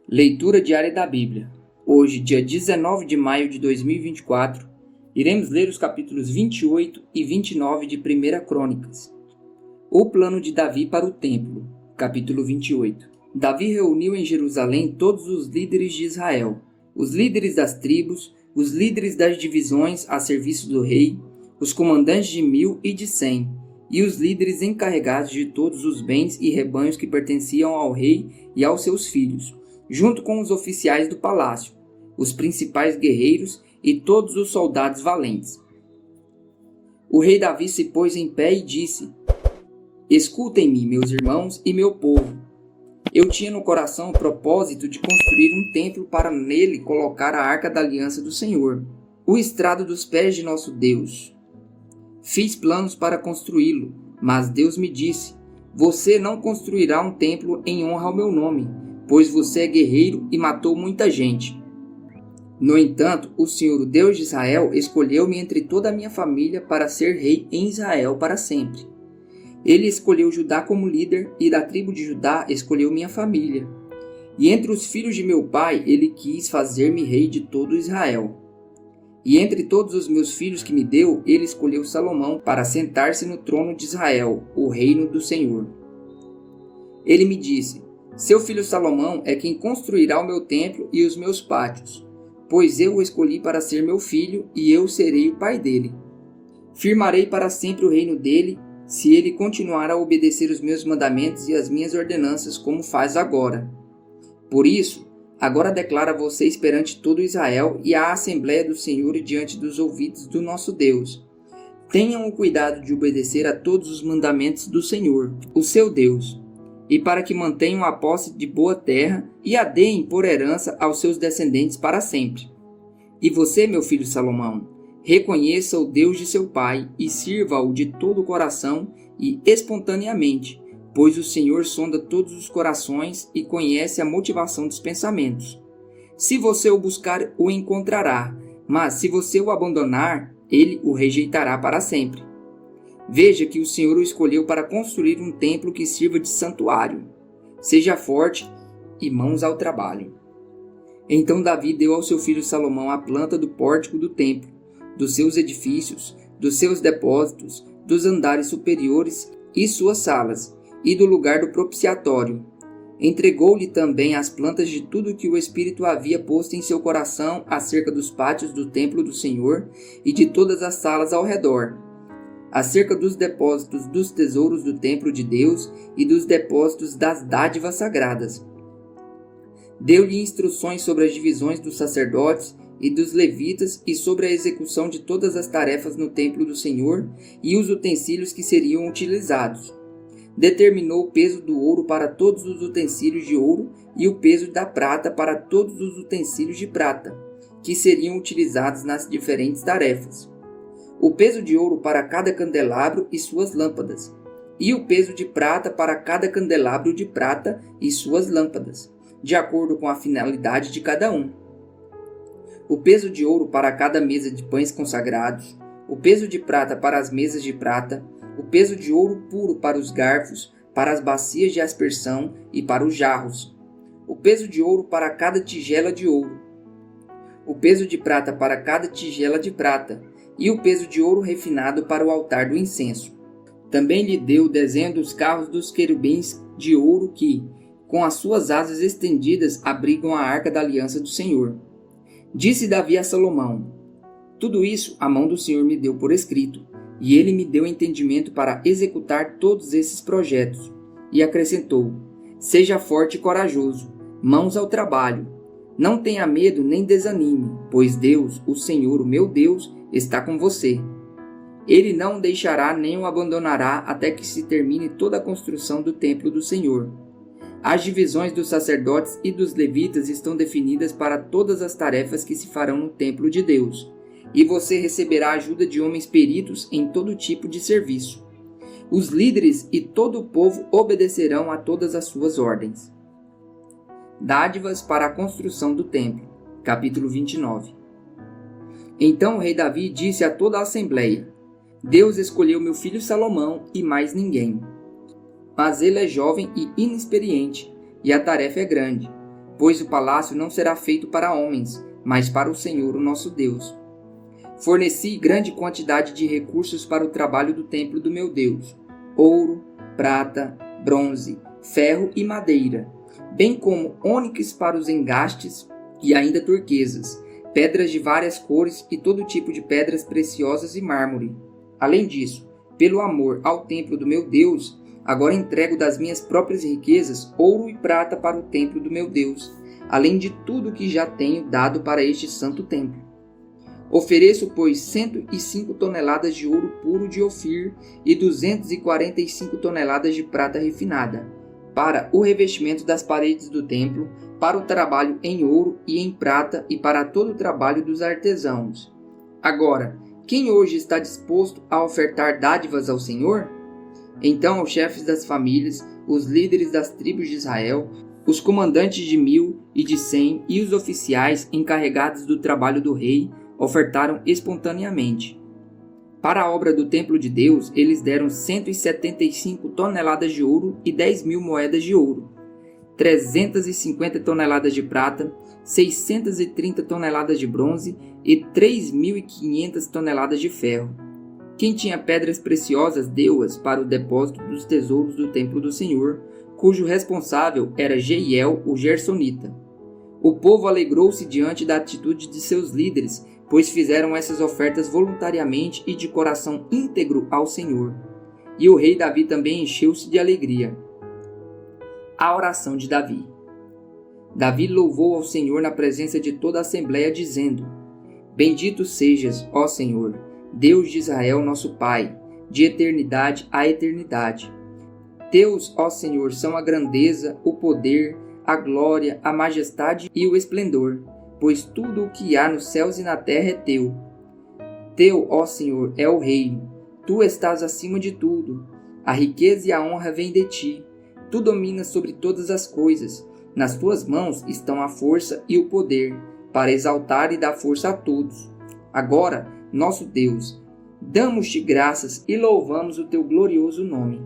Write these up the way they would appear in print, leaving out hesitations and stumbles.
Leitura diária da Bíblia. Hoje, dia 19 de maio de 2024, iremos ler os capítulos 28 e 29 de 1 Crônicas. O plano de Davi para o templo. Capítulo 28. Davi reuniu em Jerusalém todos os líderes de Israel, os líderes das tribos, os líderes das divisões a serviço do rei, os comandantes de 1000 e de 100, e os líderes encarregados de todos os bens e rebanhos que pertenciam ao rei e aos seus filhos, junto com os oficiais do palácio, os principais guerreiros e todos os soldados valentes. O rei Davi se pôs em pé e disse: Escutem-me, meus irmãos e meu povo. Eu tinha no coração o propósito de construir um templo para nele colocar a arca da aliança do Senhor, o estrado dos pés de nosso Deus. Fiz planos para construí-lo, mas Deus me disse: Você não construirá um templo em honra ao meu nome, pois você é guerreiro e matou muita gente. No entanto, o Senhor, o Deus de Israel, escolheu-me entre toda a minha família para ser rei em Israel para sempre. Ele escolheu Judá como líder e da tribo de Judá escolheu minha família. E entre os filhos de meu pai, ele quis fazer-me rei de todo Israel. E entre todos os meus filhos que me deu, ele escolheu Salomão para sentar-se no trono de Israel, o reino do Senhor. Ele me disse: Seu filho Salomão é quem construirá o meu templo e os meus pátios, pois eu o escolhi para ser meu filho e eu serei o pai dele. Firmarei para sempre o reino dele, se ele continuar a obedecer os meus mandamentos e as minhas ordenanças como faz agora. Por isso, agora declaro a vocês perante todo Israel e à Assembleia do Senhor e diante dos ouvidos do nosso Deus: tenham o cuidado de obedecer a todos os mandamentos do Senhor, o seu Deus, e para que mantenham a posse de boa terra e a deem por herança aos seus descendentes para sempre. E você, meu filho Salomão, reconheça o Deus de seu pai e sirva-o de todo o coração e espontaneamente, pois o Senhor sonda todos os corações e conhece a motivação dos pensamentos. Se você o buscar, o encontrará, mas se você o abandonar, ele o rejeitará para sempre. Veja que o Senhor o escolheu para construir um templo que sirva de santuário. Seja forte e mãos ao trabalho. Então Davi deu ao seu filho Salomão a planta do pórtico do templo, dos seus edifícios, dos seus depósitos, dos andares superiores e suas salas, e do lugar do propiciatório. Entregou-lhe também as plantas de tudo que o Espírito havia posto em seu coração acerca dos pátios do templo do Senhor e de todas as salas ao redor, acerca dos depósitos dos tesouros do templo de Deus e dos depósitos das dádivas sagradas. Deu-lhe instruções sobre as divisões dos sacerdotes e dos levitas e sobre a execução de todas as tarefas no templo do Senhor e os utensílios que seriam utilizados. Determinou o peso do ouro para todos os utensílios de ouro e o peso da prata para todos os utensílios de prata, que seriam utilizados nas diferentes tarefas. O peso de ouro para cada candelabro e suas lâmpadas, e o peso de prata para cada candelabro de prata e suas lâmpadas, de acordo com a finalidade de cada um. O peso de ouro para cada mesa de pães consagrados, o peso de prata para as mesas de prata, o peso de ouro puro para os garfos, para as bacias de aspersão e para os jarros, o peso de ouro para cada tigela de ouro, o peso de prata para cada tigela de prata, e o peso de ouro refinado para o altar do incenso. Também lhe deu o desenho dos carros dos querubins de ouro que, com as suas asas estendidas, abrigam a arca da aliança do Senhor. Disse Davi a Salomão: Tudo isso a mão do Senhor me deu por escrito, e ele me deu entendimento para executar todos esses projetos. E acrescentou: Seja forte e corajoso, mãos ao trabalho. Não tenha medo nem desanime, pois Deus, o Senhor, o meu Deus, está com você. Ele não o deixará nem o abandonará até que se termine toda a construção do templo do Senhor. As divisões dos sacerdotes e dos levitas estão definidas para todas as tarefas que se farão no templo de Deus, e você receberá a ajuda de homens peritos em todo tipo de serviço. Os líderes e todo o povo obedecerão a todas as suas ordens. Dádivas para a construção do templo. Capítulo 29. Então o rei Davi disse a toda a assembleia: Deus escolheu meu filho Salomão e mais ninguém. Mas ele é jovem e inexperiente, e a tarefa é grande. pois o palácio não será feito para homens, mas para o Senhor, o nosso Deus. Forneci grande quantidade de recursos para o trabalho do templo do meu Deus: ouro, prata, bronze, ferro e madeira, bem como ônix para os engastes e ainda turquesas, pedras de várias cores e todo tipo de pedras preciosas e mármore. Além disso, pelo amor ao templo do meu Deus, agora entrego das minhas próprias riquezas ouro e prata para o templo do meu Deus, além de tudo que já tenho dado para este santo templo. Ofereço, pois, 105 toneladas de ouro puro de Ofir e 245 toneladas de prata refinada, para o revestimento das paredes do templo, para o trabalho em ouro e em prata e para todo o trabalho dos artesãos. Agora, quem hoje está disposto a ofertar dádivas ao Senhor? Então os chefes das famílias, os líderes das tribos de Israel, os comandantes de 1000 e de 100 e os oficiais encarregados do trabalho do rei ofertaram espontaneamente. Para a obra do templo de Deus, eles deram 175 toneladas de ouro e 10.000 moedas de ouro, 350 toneladas de prata, 630 toneladas de bronze e 3.500 toneladas de ferro. Quem tinha pedras preciosas deu-as para o depósito dos tesouros do templo do Senhor, cujo responsável era Jeiel, o Gersonita. O povo alegrou-se diante da atitude de seus líderes, pois fizeram essas ofertas voluntariamente e de coração íntegro ao Senhor. E o rei Davi também encheu-se de alegria. A oração de Davi. Davi louvou ao Senhor na presença de toda a assembleia, dizendo: Bendito sejas, ó Senhor, Deus de Israel, nosso Pai, de eternidade a eternidade. Teus, ó Senhor, são a grandeza, o poder, a glória, a majestade e o esplendor, pois tudo o que há nos céus e na terra é teu. Teu, ó Senhor, é o reino, tu estás acima de tudo, a riqueza e a honra vêm de ti, tu dominas sobre todas as coisas, nas tuas mãos estão a força e o poder, para exaltar e dar força a todos. Agora, nosso Deus, damos-te graças e louvamos o teu glorioso nome.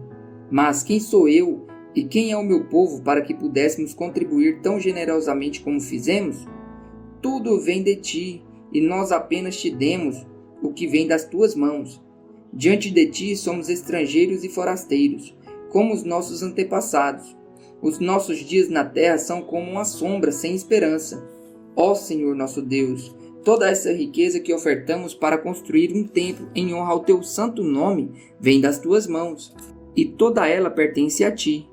Mas quem sou eu e quem é o meu povo para que pudéssemos contribuir tão generosamente como fizemos? Tudo vem de ti, e nós apenas te demos o que vem das tuas mãos. Diante de ti somos estrangeiros e forasteiros, como os nossos antepassados. Os nossos dias na terra são como uma sombra sem esperança. Ó Senhor nosso Deus, toda essa riqueza que ofertamos para construir um templo em honra ao teu santo nome vem das tuas mãos, e toda ela pertence a ti.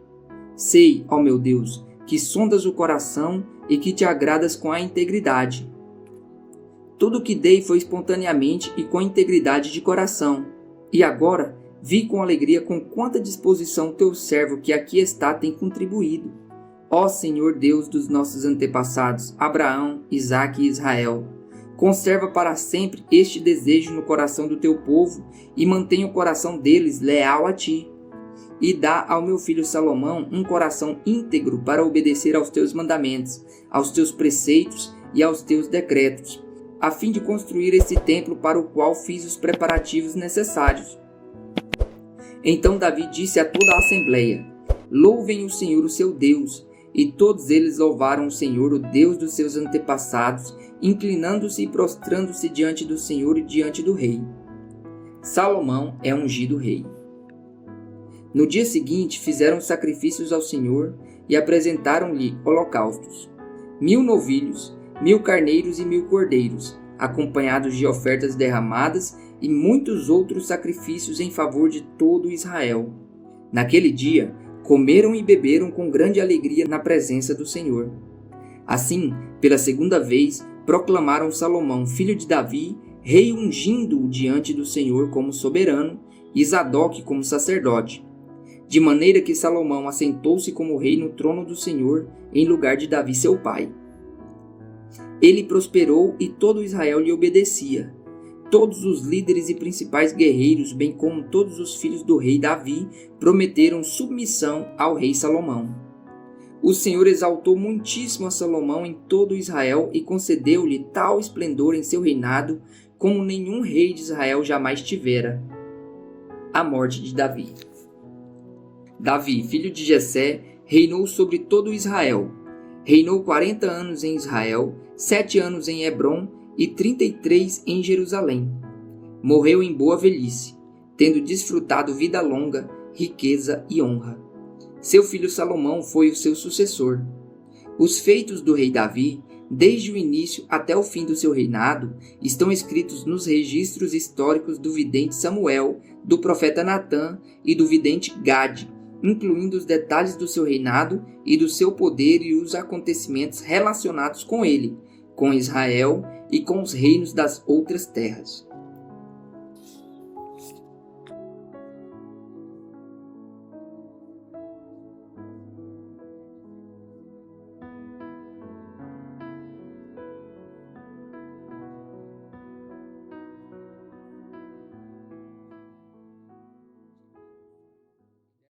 Sei, ó meu Deus, que sondas o coração e que te agradas com a integridade. Tudo o que dei foi espontaneamente e com integridade de coração. E agora vi com alegria com quanta disposição teu servo que aqui está tem contribuído. Ó Senhor Deus dos nossos antepassados, Abraão, Isaque e Israel, conserva para sempre este desejo no coração do teu povo e mantém o coração deles leal a ti. E dá ao meu filho Salomão um coração íntegro para obedecer aos teus mandamentos, aos teus preceitos e aos teus decretos, a fim de construir esse templo para o qual fiz os preparativos necessários. Então Davi disse a toda a assembleia: Louvem o Senhor, o seu Deus. E todos eles louvaram o Senhor, o Deus dos seus antepassados, inclinando-se e prostrando-se diante do Senhor e diante do rei. Salomão é ungido rei. No dia seguinte fizeram sacrifícios ao Senhor e apresentaram-lhe holocaustos: 1000 novilhos, 1000 carneiros e 1000 cordeiros, acompanhados de ofertas derramadas e muitos outros sacrifícios em favor de todo Israel. Naquele dia, comeram e beberam com grande alegria na presença do Senhor. Assim, pela segunda vez, proclamaram Salomão, filho de Davi, rei, ungindo-o diante do Senhor como soberano, e Zadok como sacerdote. De maneira que Salomão assentou-se como rei no trono do Senhor, em lugar de Davi seu pai. Ele prosperou e todo Israel lhe obedecia. Todos os líderes e principais guerreiros, bem como todos os filhos do rei Davi, prometeram submissão ao rei Salomão. O Senhor exaltou muitíssimo a Salomão em todo Israel e concedeu-lhe tal esplendor em seu reinado como nenhum rei de Israel jamais tivera. A morte de Davi. Davi, filho de Jessé, reinou sobre todo Israel. Reinou 40 anos em Israel, 7 anos em Hebrom e 33 em Jerusalém. Morreu em boa velhice, tendo desfrutado vida longa, riqueza e honra. Seu filho Salomão foi o seu sucessor. Os feitos do rei Davi, desde o início até o fim do seu reinado, estão escritos nos registros históricos do vidente Samuel, do profeta Natã e do vidente Gade, incluindo os detalhes do seu reinado e do seu poder e os acontecimentos relacionados com ele, com Israel e com os reinos das outras terras.